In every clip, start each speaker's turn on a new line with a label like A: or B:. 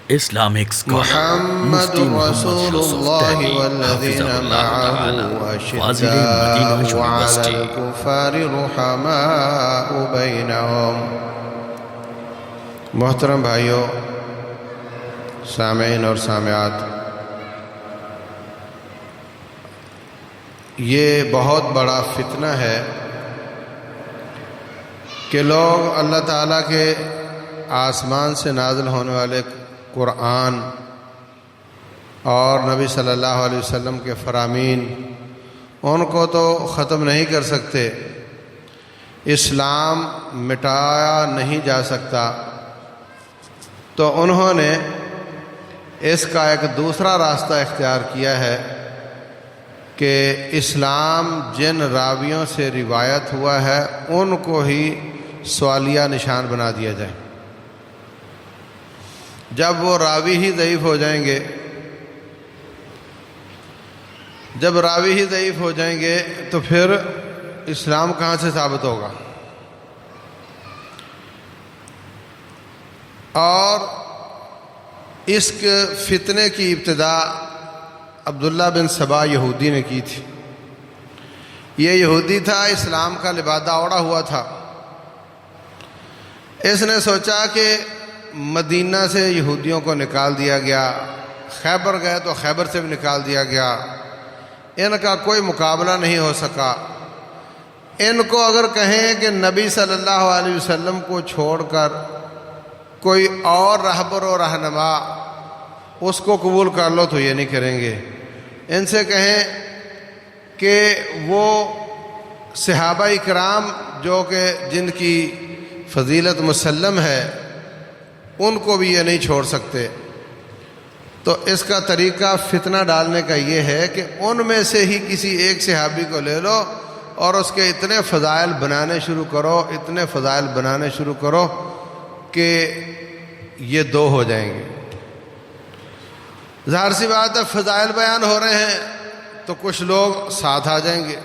A: Islamic scholar
B: محمد
A: Mufti Muhammad
B: رسول
A: Yusuf
B: الله
A: Tari
B: والذين
A: Hafizahullah
B: معه
A: Ta'ala Fazil Madinah
B: أشداء على
A: University.
B: الكفار رحماء بينهم. محترم بھائیوں، سامعین اور سامعات، یہ بہت بڑا فتنہ ہے کہ لوگ اللہ تعالیٰ کے آسمان سے نازل ہونے والے قرآن اور نبی صلی اللہ علیہ وسلم کے فرامین ان کو تو ختم نہیں کر سکتے، اسلام مٹایا نہیں جا سکتا، تو انہوں نے اس کا ایک دوسرا راستہ اختیار کیا ہے کہ اسلام جن راویوں سے روایت ہوا ہے ان کو ہی سوالیہ نشان بنا دیا جائے۔ جب وہ راوی ہی ضعیف ہو جائیں گے، تو پھر اسلام کہاں سے ثابت ہوگا؟ اور اس فتنے کی ابتدا عبداللہ بن سبا یہودی نے کی تھی۔ یہ یہودی تھا، اسلام کا لبادہ اوڑھا ہوا تھا۔ اس نے سوچا کہ مدینہ سے یہودیوں کو نکال دیا گیا، خیبر گئے تو خیبر سے بھی نکال دیا گیا، ان کا کوئی مقابلہ نہیں ہو سکا۔ ان کو اگر کہیں کہ نبی صلی اللہ علیہ وسلم کو چھوڑ کر کوئی اور رہبر و رہنما اس کو قبول کر لو تو یہ نہیں کریں گے۔ ان سے کہیں کہ وہ صحابہ اکرام جو کہ جن کی فضیلت مسلم ہے ان کو بھی یہ نہیں چھوڑ سکتے۔ تو اس کا طریقہ فتنہ ڈالنے کا یہ ہے کہ ان میں سے ہی کسی ایک صحابی کو لے لو اور اس کے اتنے فضائل بنانے شروع کرو کہ یہ دو ہو جائیں گے۔ ظاہر سی بات ہے، فضائل بیان ہو رہے ہیں تو کچھ لوگ ساتھ آ جائیں گے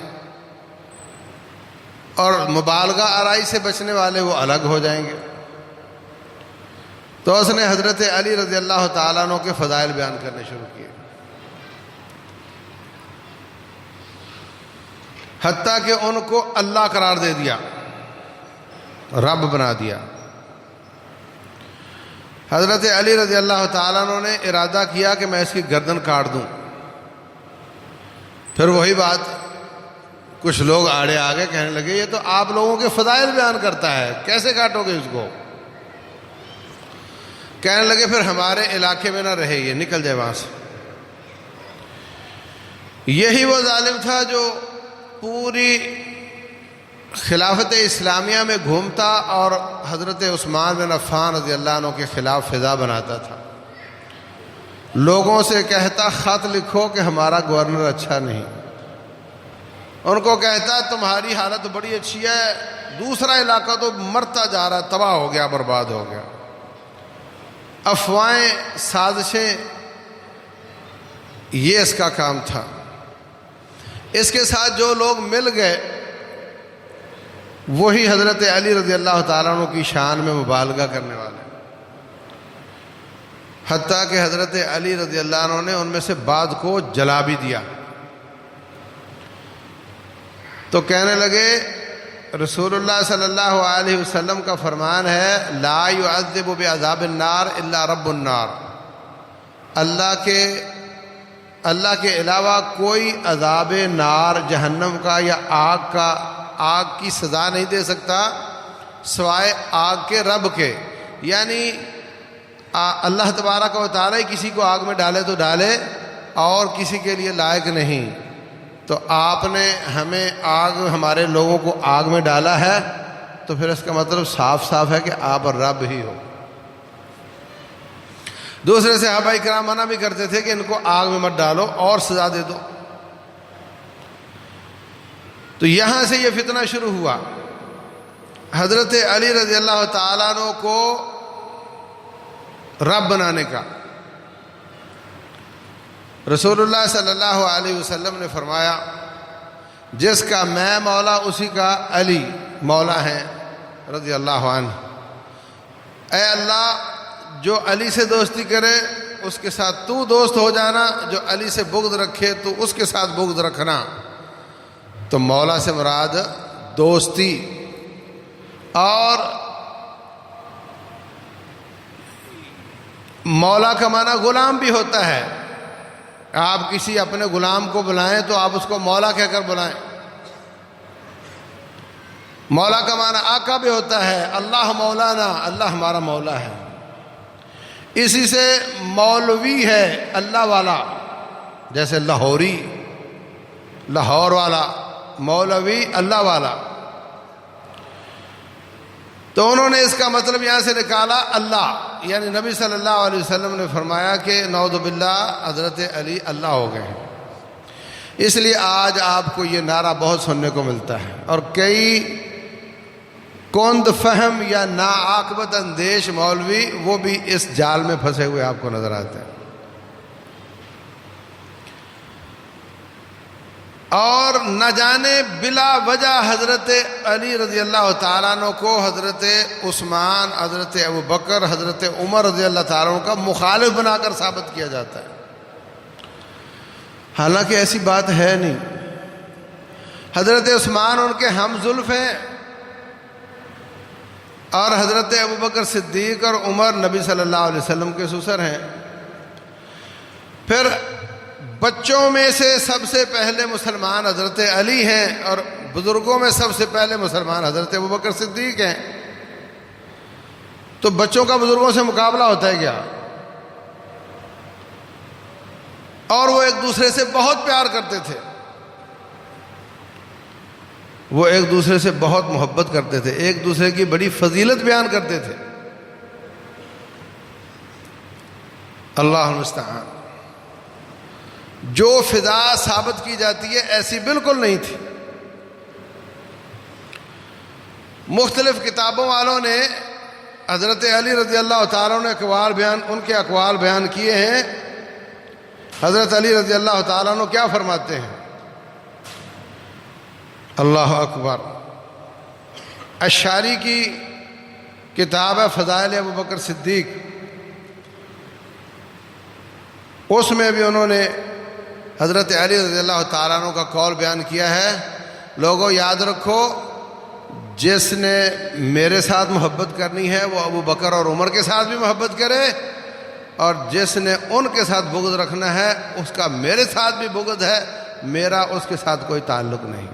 B: اور مبالغہ آرائی سے بچنے والے وہ الگ ہو جائیں گے۔ تو اس نے حضرت علی رضی اللہ تعالیٰ عنہ کے فضائل بیان کرنے شروع کیے، حتیٰ کہ ان کو اللہ قرار دے دیا، رب بنا دیا۔ حضرت علی رضی اللہ تعالیٰ عنہ نے ارادہ کیا کہ میں اس کی گردن کاٹ دوں۔ پھر وہی بات، کچھ لوگ آڑے آگے کہنے لگے یہ تو آپ لوگوں کے فضائل بیان کرتا ہے، کیسے کاٹو گے اس کو؟ کہنے لگے پھر ہمارے علاقے میں نہ رہے، یہ نکل جائے وہاں سے۔ یہی وہ ظالم تھا جو پوری خلافت اسلامیہ میں گھومتا اور حضرت عثمان بن عفان رضی اللہ عنہ کے خلاف فضا بناتا تھا، لوگوں سے کہتا خط لکھو کہ ہمارا گورنر اچھا نہیں، ان کو کہتا تمہاری حالت بڑی اچھی ہے، دوسرا علاقہ تو مرتا جا رہا، تباہ ہو گیا، برباد ہو گیا۔ افواہیں، سازشیں، یہ اس کا کام تھا۔ اس کے ساتھ جو لوگ مل گئے وہی حضرت علی رضی اللہ تعالیٰ عنہ کی شان میں مبالغہ کرنے والے، حتیٰ کہ حضرت علی رضی اللہ عنہ نے ان میں سے بعض کو جلا بھی دیا۔ تو کہنے لگے رسول اللہ صلی اللہ علیہ وسلم کا فرمان ہے لا يعذب بعذاب النار الا رب النار، اللہ کے علاوہ کوئی عذاب نار، جہنم کا یا آگ کی سزا نہیں دے سکتا سوائے آگ کے رب کے، یعنی اللہ تبارک و تعالی کسی کو آگ میں ڈالے تو ڈالے اور کسی کے لیے لائق نہیں۔ تو آپ نے ہمیں ہمارے لوگوں کو آگ میں ڈالا ہے، تو پھر اس کا مطلب صاف صاف ہے کہ آپ رب ہی ہو۔ دوسرے صحابہ اکرام منع بھی کرتے تھے کہ ان کو آگ میں مت ڈالو اور سزا دے دو۔ تو یہاں سے یہ فتنہ شروع ہوا، حضرت علی رضی اللہ تعالیٰ عنہ کو رب بنانے کا۔ رسول اللہ صلی اللہ علیہ وسلم نے فرمایا جس کا میں مولا اسی کا علی مولا ہیں رضی اللہ عنہ۔ اے اللہ، جو علی سے دوستی کرے اس کے ساتھ تو دوست ہو جانا، جو علی سے بغض رکھے تو اس کے ساتھ بغض رکھنا۔ تو مولا سے مراد دوستی، اور مولا کا معنی غلام بھی ہوتا ہے۔ آپ کسی اپنے غلام کو بلائیں تو آپ اس کو مولا کہہ کر بلائیں۔ مولا کا معنی آقا بھی ہوتا ہے، اللہ مولانا، اللہ ہمارا مولا ہے۔ اسی سے مولوی ہے اللہ والا، جیسے لاہوری لاہور والا، مولوی اللہ والا۔ تو انہوں نے اس کا مطلب یہاں سے نکالا اللہ، یعنی نبی صلی اللہ علیہ وسلم نے فرمایا کہ نعوذ باللہ حضرت علی اللہ ہو گئے ہیں۔ اس لیے آج آپ کو یہ نعرہ بہت سننے کو ملتا ہے، اور کئی کند فہم یا ناعاقبت اندیش مولوی وہ بھی اس جال میں پھنسے ہوئے آپ کو نظر آتے ہیں۔ اور نہ جانے بلا وجہ حضرت علی رضی اللہ تعالیٰ عنہ کو حضرت عثمان، حضرت ابوبکر، حضرت عمر رضی اللہ تعالیٰ عنہ کا مخالف بنا کر ثابت کیا جاتا ہے، حالانکہ ایسی بات ہے نہیں۔ حضرت عثمان ان کے ہم زلف ہیں، اور حضرت ابوبکر صدیق اور عمر نبی صلی اللہ علیہ وسلم کے سسر ہیں۔ پھر بچوں میں سے سب سے پہلے مسلمان حضرت علی ہیں، اور بزرگوں میں سب سے پہلے مسلمان حضرت ابوبکر صدیق ہیں۔ تو بچوں کا بزرگوں سے مقابلہ ہوتا ہے کیا؟ اور وہ ایک دوسرے سے بہت پیار کرتے تھے، وہ ایک دوسرے سے بہت محبت کرتے تھے، ایک دوسرے کی بڑی فضیلت بیان کرتے تھے۔ اللہ المستعان۔ جو فضا ثابت کی جاتی ہے ایسی بالکل نہیں تھی۔ مختلف کتابوں والوں نے حضرت علی رضی اللہ تعالیٰ نے ان کے اقوال بیان کیے ہیں۔ حضرت علی رضی اللہ تعالیٰ عنہ کیا فرماتے ہیں؟ اللہ اکبر۔ اشعری کی کتاب ہے فضائل ابوبکر صدیق، اس میں بھی انہوں نے حضرت علی رضی اللہ تعالیٰ عنہ کا قول بیان کیا ہے، لوگوں یاد رکھو جس نے میرے ساتھ محبت کرنی ہے وہ ابوبکر اور عمر کے ساتھ بھی محبت کرے، اور جس نے ان کے ساتھ بغض رکھنا ہے اس کا میرے ساتھ بھی بغض ہے، میرا اس کے ساتھ کوئی تعلق نہیں۔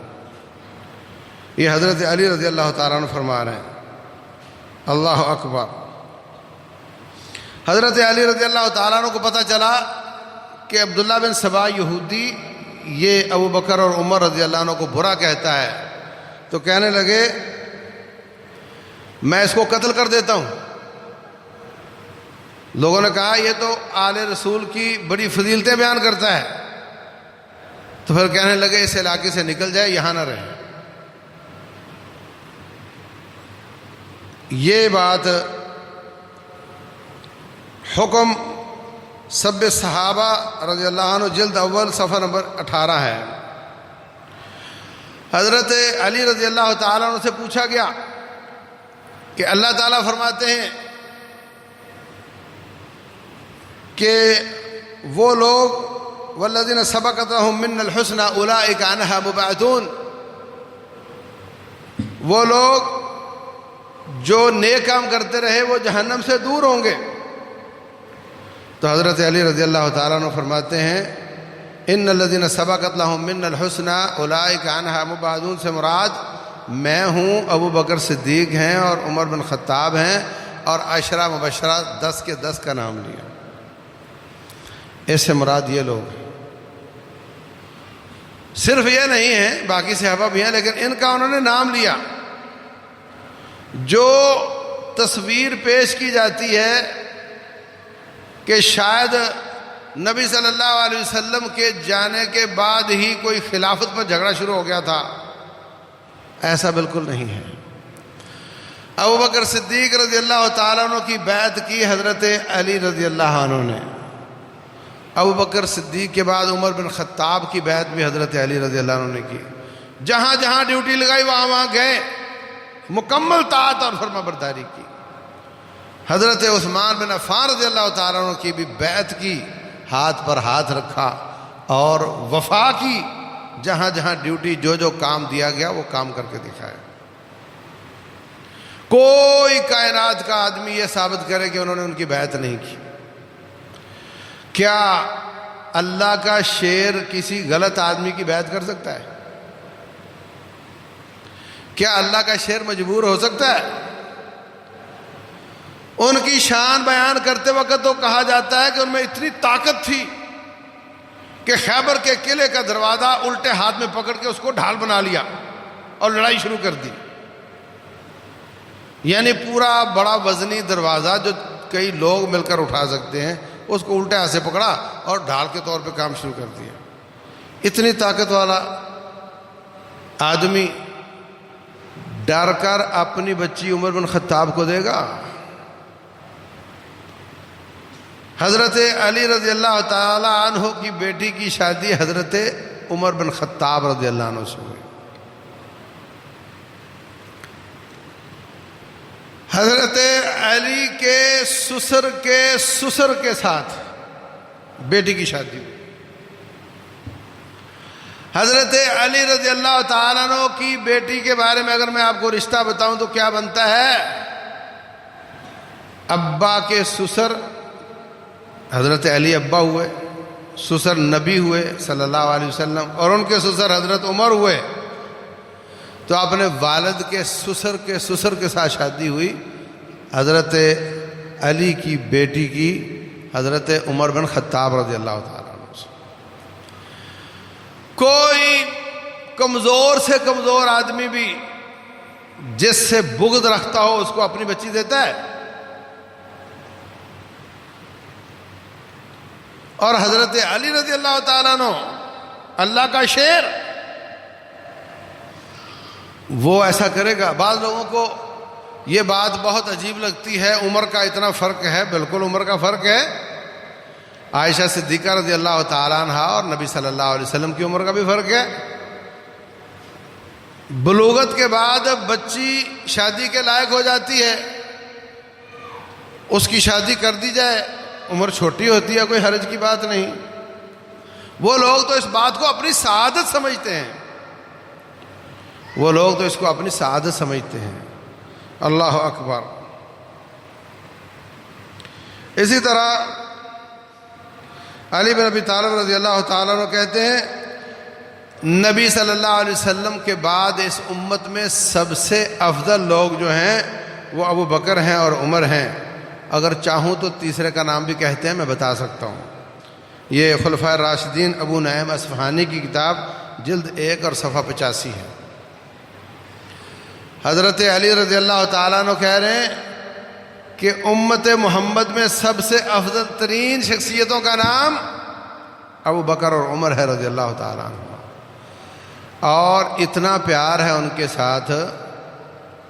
B: یہ حضرت علی رضی اللہ تعالیٰ عنہ فرما رہے ہیں۔ اللہ اکبر۔ حضرت علی رضی اللہ تعالیٰ عنہ کو پتہ چلا کہ عبداللہ بن سبا یہودی یہ ابوبکر اور عمر رضی اللہ عنہ کو برا کہتا ہے، تو کہنے لگے میں اس کو قتل کر دیتا ہوں۔ لوگوں نے کہا یہ تو آل رسول کی بڑی فضیلتیں بیان کرتا ہے، تو پھر کہنے لگے اس علاقے سے نکل جائے، یہاں نہ رہے۔ یہ بات حکم سب صحابہ رضی اللہ عنہ جلد اول صفحہ نمبر 18 ہے۔ حضرت علی رضی اللہ تعالیٰ عنہ سے پوچھا گیا کہ اللہ تعالیٰ فرماتے ہیں کہ وہ لوگ والذین سبقت لہم منا الحسنی اولئک عنہا مبعدون، وہ لوگ جو نیک کام کرتے رہے وہ جہنم سے دور ہوں گے۔ تو حضرت علی رضی اللہ تعالیٰ عنہ فرماتے ہیں ان الذین سبقت لہم منا الحسنی اولئک عنہا مبعدون سے مراد میں ہوں، ابو بکر صدیق ہیں اور عمر بن خطاب ہیں، اور عشرہ مبشرہ 10 کے 10 کا نام لیا۔ اس سے مراد یہ لوگ ہیں۔ صرف یہ نہیں ہے، باقی صحابہ بھی ہیں، لیکن ان کا انہوں نے نام لیا۔ جو تصویر پیش کی جاتی ہے کہ شاید نبی صلی اللہ علیہ وسلم کے جانے کے بعد ہی کوئی خلافت پر جھگڑا شروع ہو گیا تھا، ایسا بالکل نہیں ہے۔ ابو بکر صدیق رضی اللہ تعالیٰ عنہ کی بیعت کی حضرت علی رضی اللہ عنہ نے، ابو بکر صدیق کے بعد عمر بن خطاب کی بیعت بھی حضرت علی رضی اللہ عنہ نے کی۔ جہاں جہاں ڈیوٹی لگائی وہاں وہاں گئے، مکمل طاعت اور فرما برداری کی۔ حضرت عثمان بن عفان رضی اللہ تعالیٰ عنہ کی بھی بیعت کی، ہاتھ پر ہاتھ رکھا اور وفا کی، جہاں جہاں ڈیوٹی جو جو کام دیا گیا وہ کام کر کے دکھایا۔ کوئی کائنات کا آدمی یہ ثابت کرے کہ انہوں نے ان کی بیعت نہیں کی۔ کیا اللہ کا شیر کسی غلط آدمی کی بیعت کر سکتا ہے؟ کیا اللہ کا شیر مجبور ہو سکتا ہے؟ ان کی شان بیان کرتے وقت تو کہا جاتا ہے کہ ان میں اتنی طاقت تھی کہ خیبر کے قلعے کا دروازہ الٹے ہاتھ میں پکڑ کے اس کو ڈھال بنا لیا اور لڑائی شروع کر دی۔ یعنی پورا بڑا وزنی دروازہ جو کئی لوگ مل کر اٹھا سکتے ہیں، اس کو الٹے ہاتھ سے پکڑا اور ڈھال کے طور پہ کام شروع کر دیا۔ اتنی طاقت والا آدمی ڈر کر اپنی بچی عمر بن خطاب کو دے گا؟ حضرت علی رضی اللہ تعالی عنہ کی بیٹی کی شادی حضرت عمر بن خطاب رضی اللہ عنہ سے ہوئی۔ حضرت علی کے سسر کے ساتھ بیٹی کی شادی ہوئی۔ حضرت علی رضی اللہ تعالیٰ عنہ کی بیٹی کے بارے میں اگر میں آپ کو رشتہ بتاؤں تو کیا بنتا ہے؟ ابا کے سسر حضرت علی ابا ہوئے، سسر نبی ہوئے صلی اللہ علیہ وسلم، اور ان کے سسر حضرت عمر ہوئے، تو اپنے والد کے سسر کے ساتھ شادی ہوئی حضرت علی کی بیٹی کی حضرت عمر بن خطاب رضی اللہ تعالیٰ عنہ سے۔ کوئی کمزور سے کمزور آدمی بھی جس سے بغض رکھتا ہو اس کو اپنی بچی دیتا ہے؟ اور حضرت علی رضی اللہ تعالیٰ عنہ اللہ کا شیر، وہ ایسا کرے گا؟ بعض لوگوں کو یہ بات بہت عجیب لگتی ہے، عمر کا اتنا فرق ہے۔ بالکل عمر کا فرق ہے، عائشہ صدیقہ رضی اللہ تعالیٰ عنہ اور نبی صلی اللہ علیہ وسلم کی عمر کا بھی فرق ہے۔ بلوغت کے بعد بچی شادی کے لائق ہو جاتی ہے، اس کی شادی کر دی جائے، عمر چھوٹی ہوتی ہے، کوئی حرج کی بات نہیں۔ وہ لوگ تو اس بات کو اپنی سعادت سمجھتے ہیں، وہ لوگ تو اس کو اپنی سعادت سمجھتے ہیں۔ اللہ اکبر۔ اسی طرح علی بن ابی طالب رضی اللہ تعالیٰ عنہ کہتے ہیں، نبی صلی اللہ علیہ وسلم کے بعد اس امت میں سب سے افضل لوگ جو ہیں وہ ابو بکر ہیں اور عمر ہیں۔ اگر چاہوں تو تیسرے کا نام بھی کہتے ہیں، میں بتا سکتا ہوں۔ یہ خلفائے راشدین ابو نعیم اصفہانی کی کتاب جلد 1 اور صفحہ 85 ہے۔ حضرت علی رضی اللہ تعالیٰ عنہ کہہ رہے ہیں کہ امت محمد میں سب سے افضل ترین شخصیتوں کا نام ابو بکر اور عمر ہے رضی اللہ تعالیٰ عنہ، اور اتنا پیار ہے ان کے ساتھ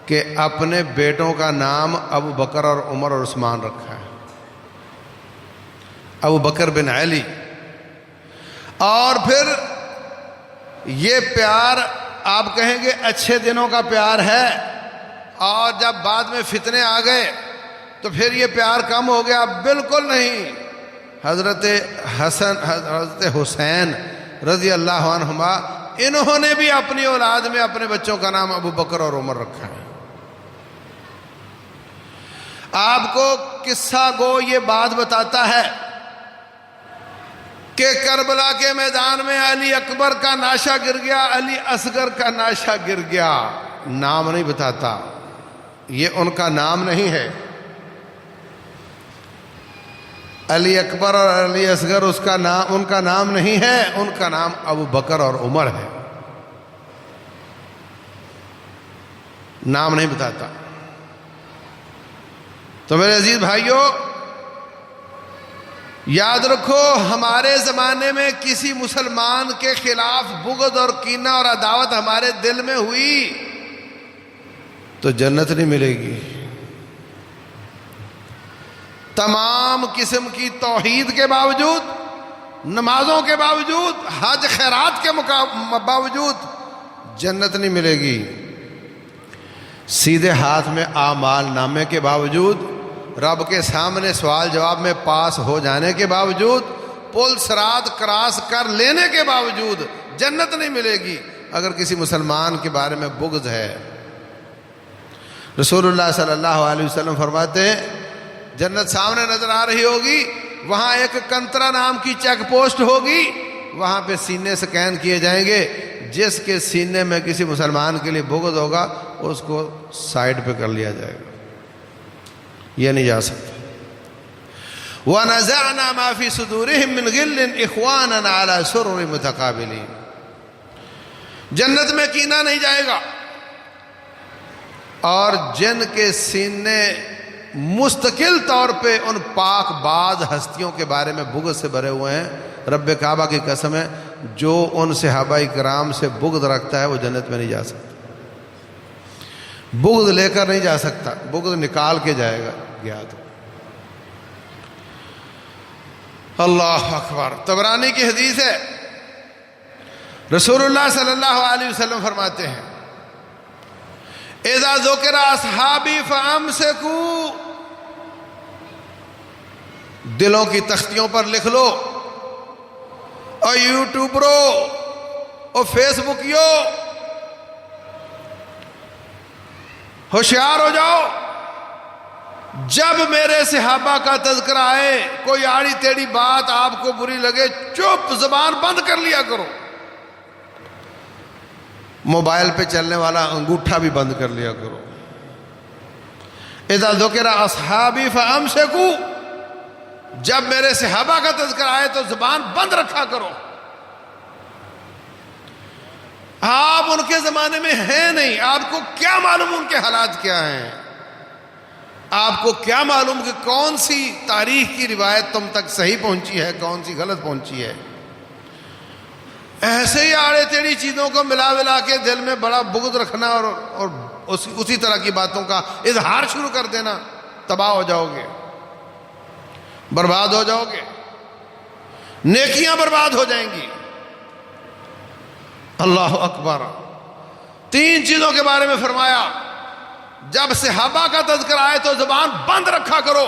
B: کہ اپنے بیٹوں کا نام ابو بکر اور عمر اور عثمان رکھا ہے، ابو بکر بن علی۔ اور پھر یہ پیار آپ کہیں گے اچھے دنوں کا پیار ہے، اور جب بعد میں فتنے آ گئے تو پھر یہ پیار کم ہو گیا؟ بالکل نہیں۔ حضرت حسین رضی اللہ عنہما، انہوں نے بھی اپنی اولاد میں اپنے بچوں کا نام ابو بکر اور عمر رکھا ہے۔ آپ کو قصہ گو یہ بات بتاتا ہے کہ کربلا کے میدان میں علی اکبر کا ناشا گر گیا، علی اصغر کا ناشا گر گیا، نام نہیں بتاتا، یہ ان کا نام نہیں ہے۔ علی اکبر اور علی اصغر ان کا نام نہیں ہے، ان کا نام ابو بکر اور عمر ہے، نام نہیں بتاتا۔ تو میرے عزیز بھائیوں، یاد رکھو، ہمارے زمانے میں کسی مسلمان کے خلاف بغض اور کینہ اور عداوت ہمارے دل میں ہوئی تو جنت نہیں ملے گی۔ تمام قسم کی توحید کے باوجود، نمازوں کے باوجود، حج خیرات کے باوجود جنت نہیں ملے گی۔ سیدھے ہاتھ میں اعمال نامے کے باوجود رب کے سامنے سوال جواب میں پاس ہو جانے کے باوجود، پل صراط کراس کر لینے کے باوجود جنت نہیں ملے گی اگر کسی مسلمان کے بارے میں بغض ہے۔ رسول اللہ صلی اللہ علیہ وسلم فرماتے ہیں جنت سامنے نظر آ رہی ہوگی، وہاں ایک کنترا نام کی چیک پوسٹ ہوگی، وہاں پہ سینے سکین کیے جائیں گے، جس کے سینے میں کسی مسلمان کے لیے بغض ہوگا اس کو سائڈ پہ کر لیا جائے گا، یہ نہیں جا سکتا۔ وَنَزَعْنَا مَا فِي صُدُورِهِم مِّن غِلٍّ إِخْوَانًا عَلَى سُرُرٍ مُتَقَابِلِينَ، جنت میں کینہ نہیں جائے گا، اور جن کے سینے مستقل طور پہ ان پاک باز ہستیوں کے بارے میں بغض سے بھرے ہوئے ہیں، رب کعبہ کی قسم ہے جو ان صحابہ کرام سے بغض رکھتا ہے وہ جنت میں نہیں جا سکتا، بغض لے کر نہیں جا سکتا، بغض نکال کے جائے گا گیا تو۔ اللہ اکبر۔ طبرانی کی حدیث ہے، رسول اللہ صلی اللہ علیہ وسلم فرماتے ہیں اذا ذکر اصحابی فامسکوا، دلوں کی تختیوں پر لکھ لو، اور یوٹیوبرو اور فیس بکیو ہوشیار ہو جاؤ، جب میرے صحابہ کا تذکرہ آئے، کوئی آڑی ٹیڑھی بات آپ کو بری لگے، چپ زبان بند کر لیا کرو، موبائل پہ چلنے والا انگوٹھا بھی بند کر لیا کرو۔ اذا ذکر اصحابی فامسکوا، جب میرے صحابہ کا تذکرہ آئے تو زبان بند رکھا کرو۔ آپ ان کے زمانے میں ہیں نہیں، آپ کو کیا معلوم ان کے حالات کیا ہیں، آپ کو کیا معلوم کہ کون سی تاریخ کی روایت تم تک صحیح پہنچی ہے، کون سی غلط پہنچی ہے۔ ایسے ہی آڑے ٹیڑھی چیزوں کو ملا کے دل میں بڑا بغض رکھنا اور اسی طرح کی باتوں کا اظہار شروع کر دینا، تباہ ہو جاؤ گے، برباد ہو جاؤ گے، نیکیاں برباد ہو جائیں گی۔ اللہ اکبر۔ 3 چیزوں کے بارے میں فرمایا، جب صحابہ کا تذکرہ آئے تو زبان بند رکھا کرو،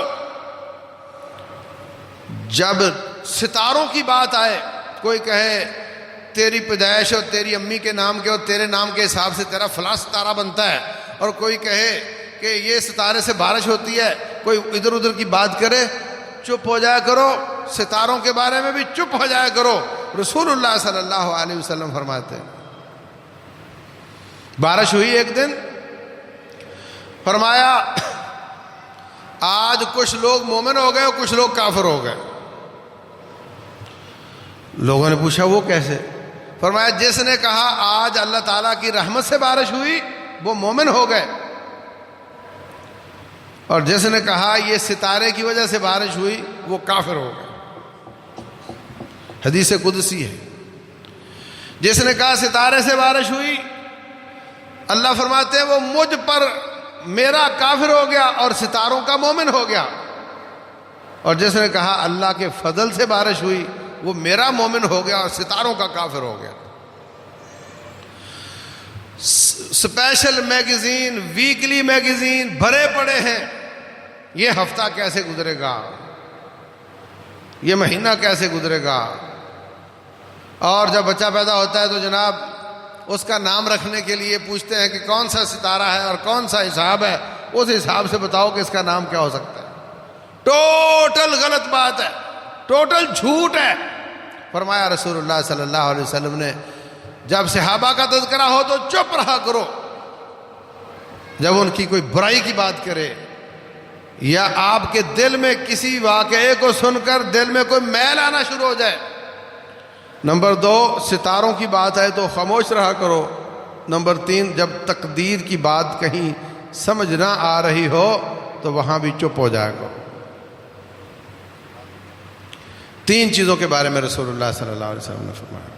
B: جب ستاروں کی بات آئے، کوئی کہے تیری پیدائش اور تیری امی کے نام کے اور تیرے نام کے حساب سے تیرا فلاں ستارہ بنتا ہے، اور کوئی کہے کہ یہ ستارے سے بارش ہوتی ہے، کوئی ادھر ادھر کی بات کرے، چپ ہو جایا کرو، ستاروں کے بارے میں بھی چپ ہو جایا کرو۔ رسول اللہ صلی اللہ علیہ وسلم فرماتے ہیں بارش ہوئی ایک دن، فرمایا آج کچھ لوگ مومن ہو گئے اور کچھ لوگ کافر ہو گئے۔ لوگوں نے پوچھا وہ کیسے؟ فرمایا جس نے کہا آج اللہ تعالیٰ کی رحمت سے بارش ہوئی وہ مومن ہو گئے، اور جس نے کہا یہ ستارے کی وجہ سے بارش ہوئی وہ کافر ہو گئے۔ حدیث قدسی ہے، جس نے کہا ستارے سے بارش ہوئی، اللہ فرماتے ہیں وہ مجھ پر میرا کافر ہو گیا اور ستاروں کا مومن ہو گیا، اور جس نے کہا اللہ کے فضل سے بارش ہوئی وہ میرا مومن ہو گیا اور ستاروں کا کافر ہو گیا۔ اسپیشل میگزین، ویکلی میگزین بھرے پڑے ہیں، یہ ہفتہ کیسے گزرے گا، یہ مہینہ کیسے گزرے گا، اور جب بچہ پیدا ہوتا ہے تو جناب اس کا نام رکھنے کے لیے پوچھتے ہیں کہ کون سا ستارہ ہے اور کون سا حساب ہے، اس حساب سے بتاؤ کہ اس کا نام کیا ہو سکتا ہے۔ ٹوٹل غلط بات ہے، ٹوٹل جھوٹ ہے۔ فرمایا رسول اللہ صلی اللہ علیہ وسلم نے جب صحابہ کا تذکرہ ہو تو چپ رہا کرو، جب ان کی کوئی برائی کی بات کرے یا آپ کے دل میں کسی واقعے کو سن کر دل میں کوئی میل آنا شروع ہو جائے۔ نمبر 2 ستاروں کی بات ہے تو خاموش رہا کرو۔ نمبر 3 جب تقدیر کی بات کہیں سمجھ نہ آ رہی ہو تو وہاں بھی چپ ہو جائے گا۔ 3 چیزوں کے بارے میں رسول اللہ صلی اللہ علیہ وسلم نے فرمایا۔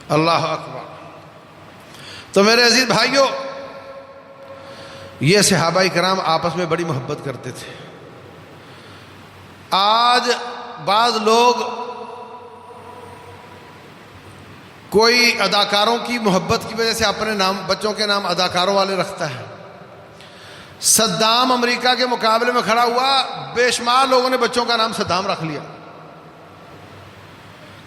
B: اللہ اکبر۔ تو میرے عزیز بھائیوں، یہ صحابہ کرام آپس میں بڑی محبت کرتے تھے۔ آج بعض لوگ کوئی اداکاروں کی محبت کی وجہ سے اپنے نام بچوں کے نام اداکاروں والے رکھتا ہے، صدام امریکہ کے مقابلے میں کھڑا ہوا، بے شمار لوگوں نے بچوں کا نام صدام رکھ لیا،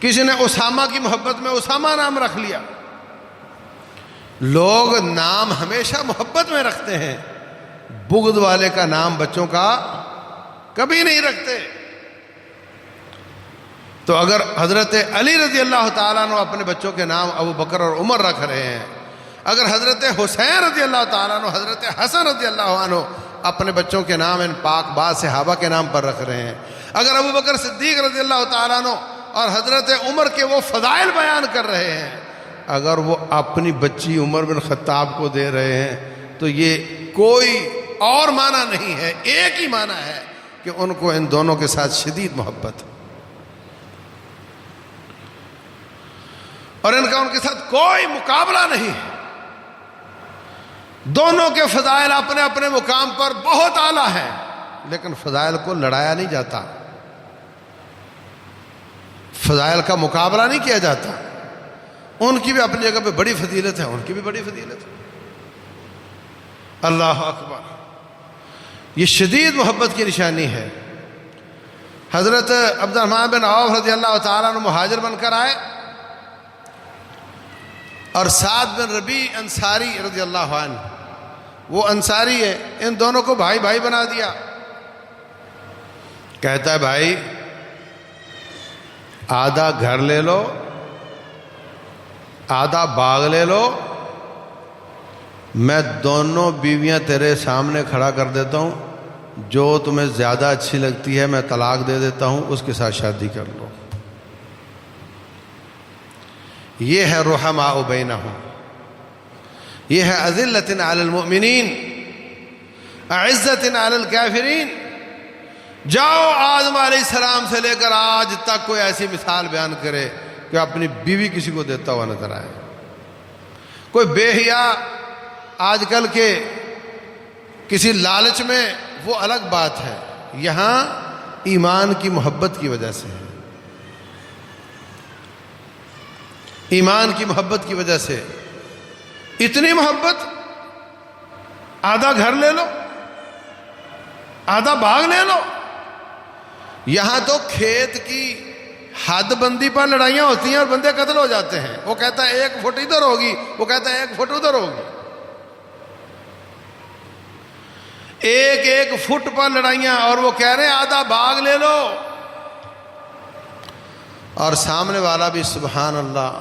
B: کسی نے اسامہ کی محبت میں اسامہ نام رکھ لیا۔ لوگ نام ہمیشہ محبت میں رکھتے ہیں، بغض والے کا نام بچوں کا کبھی نہیں رکھتے۔ تو اگر حضرت علی رضی اللہ تعالیٰ عنہ اپنے بچوں کے نام ابو بکر اور عمر رکھ رہے ہیں، اگر حضرت حسین رضی اللہ تعالیٰ عنہ، حضرت حسن رضی اللہ عنہ اپنے بچوں کے نام ان پاک باز صحابہ کے نام پر رکھ رہے ہیں، اگر ابو بکر صدیق رضی اللہ تعالیٰ عنہ اور حضرت عمر کے وہ فضائل بیان کر رہے ہیں، اگر وہ اپنی بچی عمر بن خطاب کو دے رہے ہیں، تو یہ کوئی اور معنی نہیں ہے، ایک ہی معنی ہے کہ ان کو ان دونوں کے ساتھ شدید محبت ہے، اور ان کا ان کے ساتھ کوئی مقابلہ نہیں ہے۔ دونوں کے فضائل اپنے اپنے مقام پر بہت اعلیٰ ہیں، لیکن فضائل کو لڑایا نہیں جاتا، فضائل کا مقابلہ نہیں کیا جاتا۔ ان کی بھی اپنی جگہ پہ بڑی فضیلت ہے، ان کی بھی بڑی فضیلت ہے۔ اللہ اکبر، یہ شدید محبت کی نشانی ہے۔ حضرت عبد الرحمن بن عوف رضی اللہ تعالیٰ عنہ مہاجر بن کر آئے، اور سعد بن ربیع انصاری رضی اللہ عنہ، وہ انصاری ہے، ان دونوں کو بھائی بھائی بنا دیا۔ کہتا ہے بھائی آدھا گھر لے لو، آدھا باغ لے لو، میں دونوں بیویاں تیرے سامنے کھڑا کر دیتا ہوں، جو تمہیں زیادہ اچھی لگتی ہے میں طلاق دے دیتا ہوں، اس کے ساتھ شادی کر لو۔ یہ ہے رحماء بینہم، یہ ہے اذلۃ علی المؤمنین اعزۃ علی الکافرین۔ جاؤ آدم علیہ السلام سے لے کر آج تک کوئی ایسی مثال بیان کرے کہ اپنی بیوی کسی کو دیتا ہوا نظر آئے۔ کوئی بے حیا آج کل کے کسی لالچ میں، وہ الگ بات ہے، یہاں ایمان کی محبت کی وجہ سے ہے، ایمان کی محبت کی وجہ سے اتنی محبت، آدھا گھر لے لو، آدھا باغ لے لو۔ یہاں تو کھیت کی حد بندی پر لڑائیاں ہوتی ہیں اور بندے قتل ہو جاتے ہیں، وہ کہتا ہے 1 فٹ ادھر ہوگی، وہ کہتا ہے 1 فٹ ادھر ہوگی، 1 فٹ پر لڑائیاں، اور وہ کہہ رہے ہیں آدھا باغ لے لو، اور سامنے والا بھی سبحان اللہ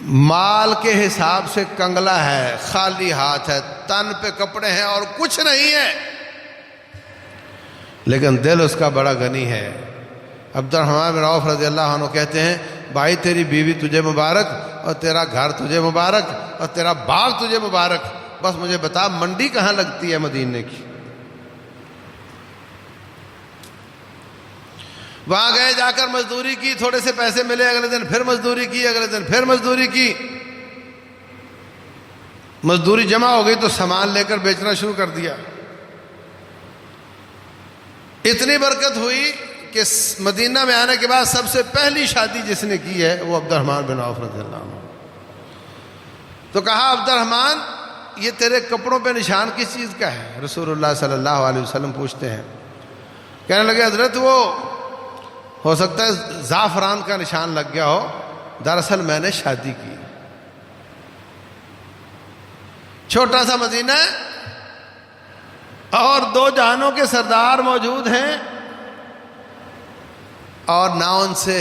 B: مال کے حساب سے کنگلا ہے، خالی ہاتھ ہے، تن پہ کپڑے ہیں اور کچھ نہیں ہے، لیکن دل اس کا بڑا غنی ہے۔ عبد الرحمن بن عوف رضی اللہ عنہ کہتے ہیں بھائی تیری بیوی تجھے مبارک، اور تیرا گھر تجھے مبارک، اور تیرا باغ تجھے مبارک، بس مجھے بتا منڈی کہاں لگتی ہے مدینے کی۔ وہاں گئے، جا کر مزدوری کی، تھوڑے سے پیسے ملے، اگلے دن پھر مزدوری کی، اگلے دن پھر مزدوری کی، مزدوری جمع ہو گئی تو سامان لے کر بیچنا شروع کر دیا۔ اتنی برکت ہوئی کہ مدینہ میں آنے کے بعد سب سے پہلی شادی جس نے کی ہے وہ عبد الرحمن بن عوف رضی اللہ عنہ۔ تو کہا عبد الرحمن یہ تیرے کپڑوں پہ نشان کس چیز کا ہے؟ رسول اللہ صلی اللہ علیہ وسلم پوچھتے ہیں، کہنے لگے حضرت وہ ہو سکتا ہے زعفران کا نشان لگ گیا ہو، دراصل میں نے شادی کی۔ چھوٹا سا مدینہ ہے اور 2 جہانوں کے سردار موجود ہیں، اور نہ ان سے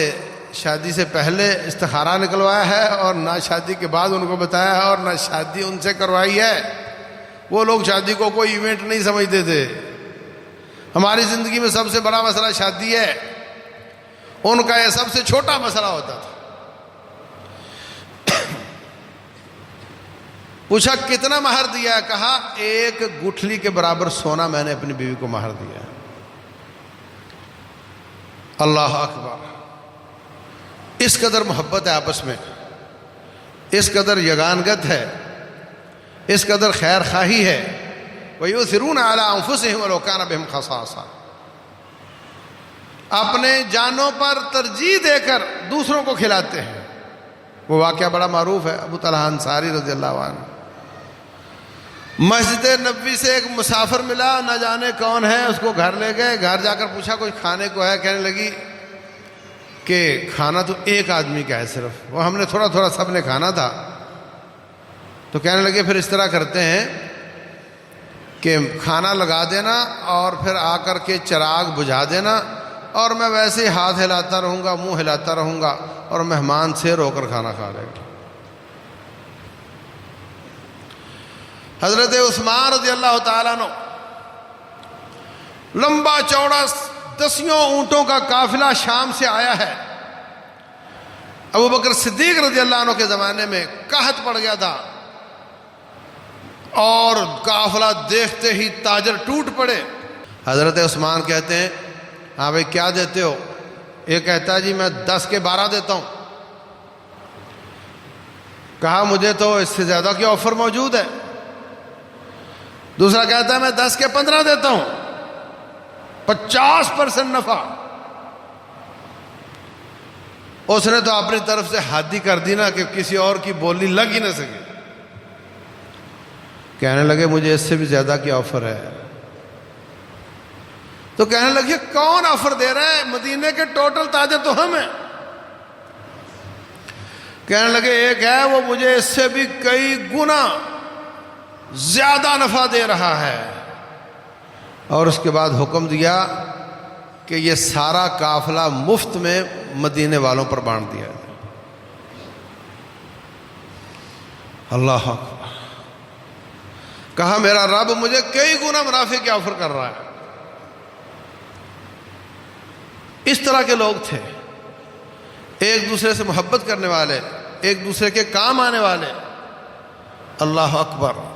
B: شادی سے پہلے استخارہ نکلوایا ہے، اور نہ شادی کے بعد ان کو بتایا ہے، اور نہ شادی ان سے کروائی ہے۔ وہ لوگ شادی کو کوئی ایونٹ نہیں سمجھتے تھے۔ ہماری زندگی میں سب سے بڑا مسئلہ شادی ہے، ان کا یہ سب سے چھوٹا مسئلہ ہوتا تھا۔ پوچھا کتنا مہر دیا ہے؟ کہا 1 گٹھلی کے برابر سونا میں نے اپنی بیوی کو مہر دیا ہے۔ اللہ اکبر، اس قدر محبت ہے آپس میں، اس قدر یگانگت ہے، اس قدر خیر خواہی ہے۔ وَيُؤْثِرُونَ عَلَىٰ أَنفُسِهِمْ وَلَوْ كَانَ بِهِمْ خَصَاصَةٌ، اپنے جانوں پر ترجیح دے کر دوسروں کو کھلاتے ہیں۔ وہ واقعہ بڑا معروف ہے، ابو طلحہ انصاری رضی اللہ عنہ مسجد نبوی سے ایک مسافر ملا، نہ جانے کون ہے، اس کو گھر لے گئے، گھر جا کر پوچھا کچھ کھانے کو ہے، کہنے لگی کہ کھانا تو ایک آدمی کا ہے صرف، وہ ہم نے تھوڑا تھوڑا سب نے کھانا تھا۔ تو کہنے لگے پھر اس طرح کرتے ہیں کہ کھانا لگا دینا اور پھر آ کر کے چراغ بجھا دینا، اور میں ویسے ہی ہاتھ ہلاتا رہوں گا، منہ ہلاتا رہوں گا، اور مہمان سے رو کر کھانا کھا لیں گے۔ حضرت عثمان رضی اللہ تعالیٰ عنہ، لمبا چوڑا 10 اونٹوں کا قافلہ شام سے آیا ہے۔ ابو بکر صدیق رضی اللہ عنہ کے زمانے میں قحط پڑ گیا تھا، اور قافلہ دیکھتے ہی تاجر ٹوٹ پڑے۔ حضرت عثمان کہتے ہیں ہاں بھائی کیا دیتے ہو؟ ایک کہتا ہے جی میں 10 کے 12 دیتا ہوں۔ کہا مجھے تو اس سے زیادہ کی آفر موجود ہے۔ دوسرا کہتا ہے میں 10 کے 15 دیتا ہوں، 50% نفع۔ اس نے تو اپنی طرف سے حد ہی کر دی نا کہ کسی اور کی بولی لگ ہی نہ سکے۔ کہنے لگے مجھے اس سے بھی زیادہ کی آفر ہے۔ تو کہنے لگے کون آفر دے رہا ہے؟ مدینے کے ٹوٹل تاجر تو ہم ہیں۔ کہنے لگے ایک ہے وہ مجھے اس سے بھی کئی گنا زیادہ نفع دے رہا ہے۔ اور اس کے بعد حکم دیا کہ یہ سارا قافلہ مفت میں مدینے والوں پر بانٹ دیا جائے۔ اللہ اکبر۔ کہا میرا رب مجھے کئی گنا منافع کی آفر کر رہا ہے۔ اس طرح کے لوگ تھے، ایک دوسرے سے محبت کرنے والے، ایک دوسرے کے کام آنے والے۔ اللہ اکبر۔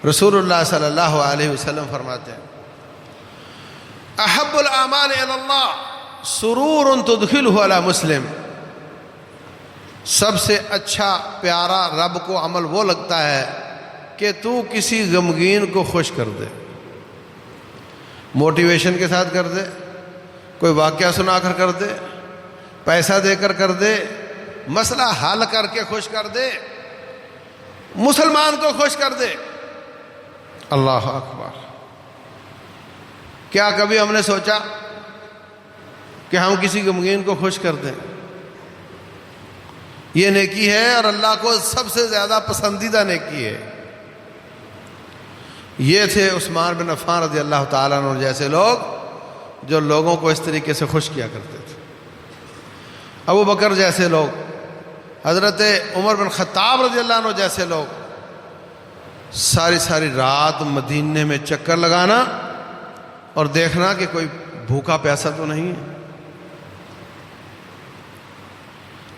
B: رسول اللہ صلی اللہ علیہ وسلم فرماتے ہیں احب الاعمال الی اللہ سرور تدخلہ علی مسلم، سب سے اچھا پیارا رب کو عمل وہ لگتا ہے کہ تو کسی غمگین کو خوش کر دے، موٹیویشن کے ساتھ کر دے، کوئی واقعہ سنا کر دے، پیسہ دے کر دے، مسئلہ حل کر کے خوش کر دے، مسلمان کو خوش کر دے۔ اللہ اکبر۔ کیا کبھی ہم نے سوچا کہ ہم کسی غمگین کو خوش کر دیں؟ یہ نیکی ہے اور اللہ کو سب سے زیادہ پسندیدہ نیکی ہے۔ یہ تھے عثمان بن عفان رضی اللہ تعالیٰ عنہ جیسے لوگ جو لوگوں کو اس طریقے سے خوش کیا کرتے تھے۔ ابو بکر جیسے لوگ، حضرت عمر بن خطاب رضی اللہ عنہ جیسے لوگ، ساری رات مدینے میں چکر لگانا اور دیکھنا کہ کوئی بھوکا پیاسا تو نہیں ہے،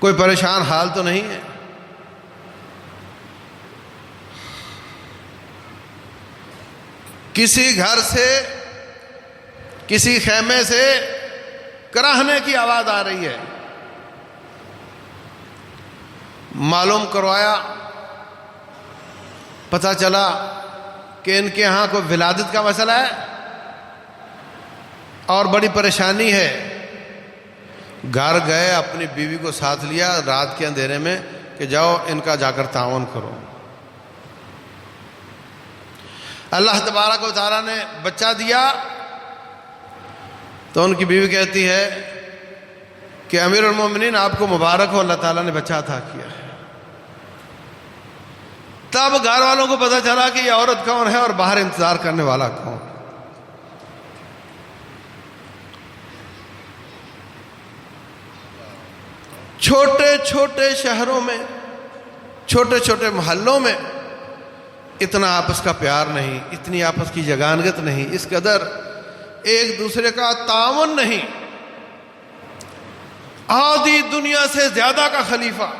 B: کوئی پریشان حال تو نہیں ہے۔ کسی گھر سے، کسی خیمے سے کراہنے کی آواز آ رہی ہے، معلوم کروایا، پتہ چلا کہ ان کے ہاں کوئی ولادت کا مسئلہ ہے اور بڑی پریشانی ہے۔ گھر گئے، اپنی بیوی کو ساتھ لیا رات کے اندھیرے میں کہ جاؤ ان کا جا کر تعاون کرو۔ اللہ تبارک و تعالیٰ نے بچہ دیا تو ان کی بیوی کہتی ہے کہ امیر المومنین آپ کو مبارک ہو، اللہ تعالیٰ نے بچہ عطا کیا ہے۔ تب گھر والوں کو پتہ چلا کہ یہ عورت کون ہے اور باہر انتظار کرنے والا کون۔ چھوٹے چھوٹے شہروں میں، چھوٹے چھوٹے محلوں میں اتنا آپس کا پیار نہیں، اتنی آپس کی جگانگت نہیں، اس قدر ایک دوسرے کا تعاون نہیں۔ آدھی دنیا سے زیادہ کا خلیفہ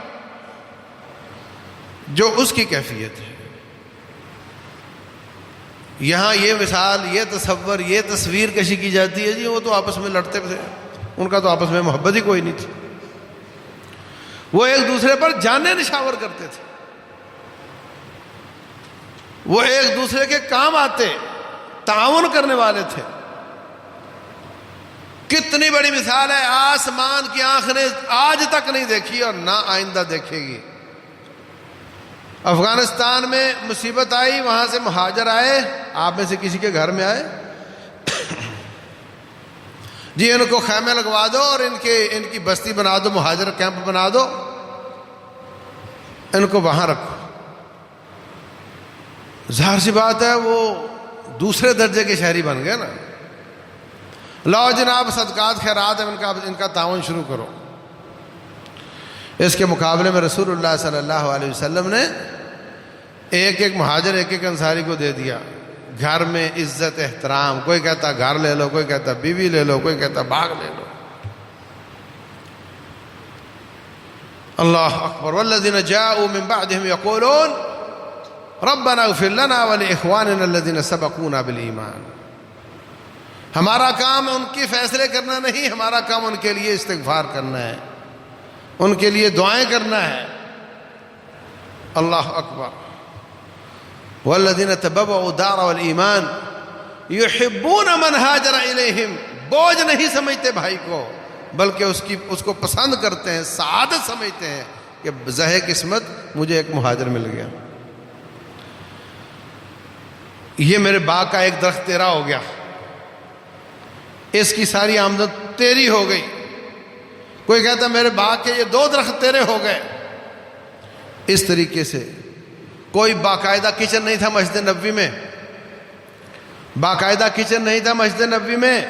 B: جو اس کی کیفیت ہے۔ یہاں یہ مثال، یہ تصور، یہ تصویر کشی کی جاتی ہے جی وہ تو آپس میں لڑتے تھے، ان کا تو آپس میں محبت ہی کوئی نہیں تھی، وہ ایک دوسرے پر جانیں نشاور کرتے تھے، وہ ایک دوسرے کے کام آتے، تعاون کرنے والے تھے۔ کتنی بڑی مثال ہے، آسمان کی آنکھ نے آج تک نہیں دیکھی اور نہ آئندہ دیکھے گی۔ افغانستان میں مصیبت آئی، وہاں سے مہاجر آئے، آپ میں سے کسی کے گھر میں آئے، جی ان کو خیمے لگوا دو اور ان کی بستی بنا دو، مہاجر کیمپ بنا دو، ان کو وہاں رکھو۔ ظاہر سی بات ہے وہ دوسرے درجے کے شہری بن گئے نا۔ لاؤ جناب صدقات خیرات ان کا تعاون شروع کرو۔ اس کے مقابلے میں رسول اللہ صلی اللہ علیہ وسلم نے ایک مہاجر ایک انصاری کو دے دیا، گھر میں عزت احترام، کوئی کہتا گھر لے لو، کوئی کہتا بیوی لے لو، کوئی کہتا باغ لے لو۔ اللہ اکبر۔ والذین جاءوا من بعدهم یقولون ربنا اغفر لنا ولاخواننا الذین سبقونا بالایمان۔ ہمارا کام ان کی فیصلے کرنا نہیں، ہمارا کام ان کے لیے استغفار کرنا ہے، ان کے لیے دعائیں کرنا ہے۔ اللہ اکبر۔ والذین تبوؤوا الدار والایمان یحبون من ہاجر الیہم، بوجھ نہیں سمجھتے بھائی کو، بلکہ اس کو پسند کرتے ہیں، سعادت سمجھتے ہیں کہ زہے قسمت مجھے ایک مہاجر مل گیا، یہ میرے باغ کا ایک درخت تیرا ہو گیا، اس کی ساری آمدن تیری ہو گئی۔ کوئی کہتا میرے باغ کے یہ 2 درخت تیرے ہو گئے۔ اس طریقے سے کوئی باقاعدہ کچن نہیں تھا مسجد نبوی میں، باقاعدہ کچن نہیں تھا مسجد نبوی میں،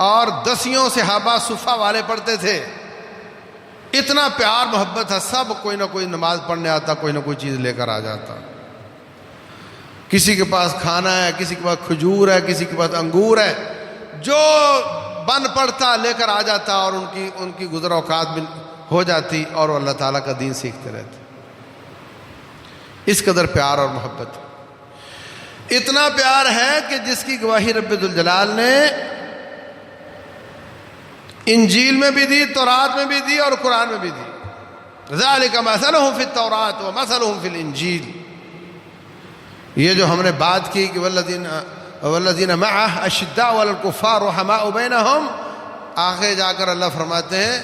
B: اور 10 صحابہ صفہ والے پڑھتے تھے، اتنا پیار محبت تھا، سب کوئی نہ کوئی نماز پڑھنے آتا، کوئی نہ کوئی چیز لے کر آ جاتا، کسی کے پاس کھانا ہے، کسی کے پاس کھجور ہے، کسی کے پاس انگور ہے، جو بن پڑتا لے کر آ جاتا، اور ان کی گزر اوقات بھی ہو جاتی، اور وہ اللہ تعالیٰ کا دین سیکھتے رہتے۔ اس قدر پیار اور محبت، اتنا پیار ہے کہ جس کی گواہی رب ذوالجلال نے انجیل میں بھی دی، تورات میں بھی دی، اور قرآن میں بھی دی۔ ذالک مثلہم فی التوراۃ ومثلہم فی الانجیل۔ یہ جو ہم نے بات کی کہ والذین معہ اشداء علی الکفار رحماء بینہم، آگے جا کر اللہ فرماتے ہیں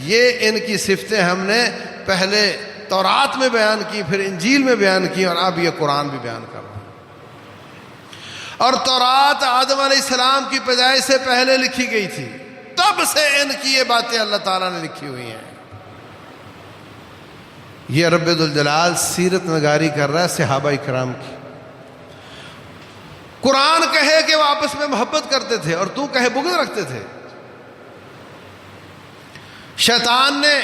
B: یہ ان کی صفتیں ہم نے پہلے تورات میں بیان کی، پھر انجیل میں بیان کی، اور اب یہ قرآن بھی بیان کر رہا ہے۔ اور تورات آدم علیہ السلام کی پیدائش سے پہلے لکھی گئی تھی، تب سے ان کی یہ باتیں اللہ تعالیٰ نے لکھی ہوئی ہیں۔ یہ رب ذوالجلال سیرت نگاری کر رہا ہے صحابہ کرام کی۔ قرآن کہے کہ وہ آپس میں محبت کرتے تھے، اور تو کہے بغض رکھتے تھے۔ شیطان نے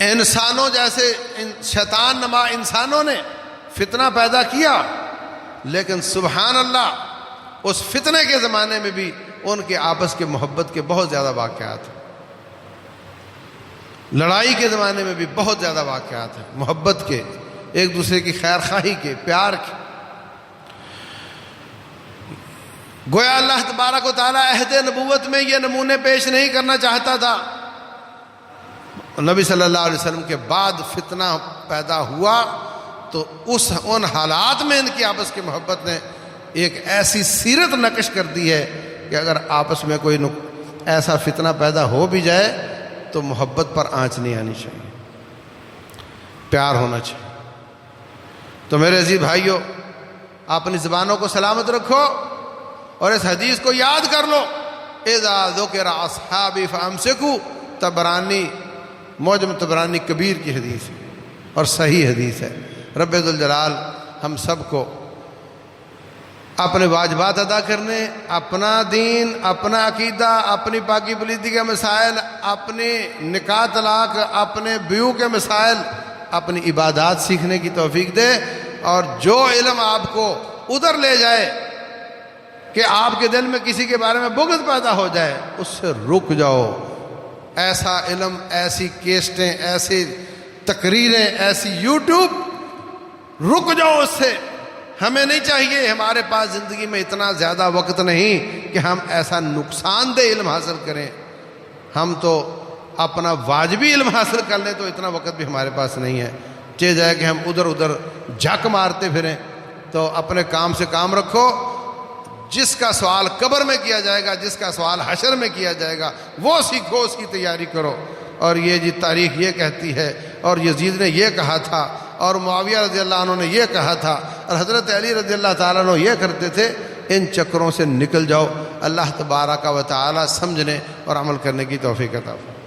B: انسانوں جیسے شیطان نما انسانوں نے فتنہ پیدا کیا، لیکن سبحان اللہ اس فتنے کے زمانے میں بھی ان کے آپس کے محبت کے بہت زیادہ واقعات ہیں، لڑائی کے زمانے میں بھی بہت زیادہ واقعات ہیں، محبت کے، ایک دوسرے کی خیر خواہی کے، پیار کے۔ گویا اللہ تبارک و تعالیٰ عہد نبوت میں یہ نمونے پیش نہیں کرنا چاہتا تھا، نبی صلی اللہ علیہ وسلم کے بعد فتنہ پیدا ہوا تو ان حالات میں ان کی آپس کی محبت نے ایک ایسی سیرت نقش کر دی ہے کہ اگر آپس میں کوئی ایسا فتنہ پیدا ہو بھی جائے تو محبت پر آنچ نہیں آنی چاہیے، پیار ہونا چاہیے۔ تو میرے عزیز بھائیوں، اپنی زبانوں کو سلامت رکھو اور اس حدیث کو یاد کر لو، اذا ذکر اصحابی فامسکوا، طبرانی معجم طبرانی کبیر کی حدیث ہے اور صحیح حدیث ہے۔ رب ذوالجلال ہم سب کو اپنے واجبات ادا کرنے، اپنا دین، اپنا عقیدہ، اپنی پاکی پلیتی کے مسائل، اپنے نکاح طلاق، اپنے بیوہ کے مسائل، اپنی عبادات سیکھنے کی توفیق دے، اور جو علم آپ کو ادھر لے جائے کہ آپ کے دل میں کسی کے بارے میں بغض پیدا ہو جائے، اس سے رک جاؤ۔ ایسا علم، ایسی کیسٹیں، ایسی تقریریں، ایسی یوٹیوب، رک جاؤ اس سے۔ ہمیں نہیں چاہیے، ہمارے پاس زندگی میں اتنا زیادہ وقت نہیں کہ ہم ایسا نقصان دہ علم حاصل کریں۔ ہم تو اپنا واجبی علم حاصل کر لیں تو اتنا وقت بھی ہمارے پاس نہیں ہے، چاہے جائے کہ ہم ادھر ادھر جھک مارتے پھریں۔ تو اپنے کام سے کام رکھو، جس کا سوال قبر میں کیا جائے گا، جس کا سوال حشر میں کیا جائے گا، وہ سیکھو، اس کی تیاری کرو۔ اور یہ جی تاریخ یہ کہتی ہے، اور یزید نے یہ کہا تھا، اور معاویہ رضی اللہ عنہ نے یہ کہا تھا، اور حضرت علی رضی اللہ تعالیٰ عنہ یہ کرتے تھے، ان چکروں سے نکل جاؤ۔ اللہ تبارک و تعالی سمجھنے اور عمل کرنے کی توفیق عطا فرمائے۔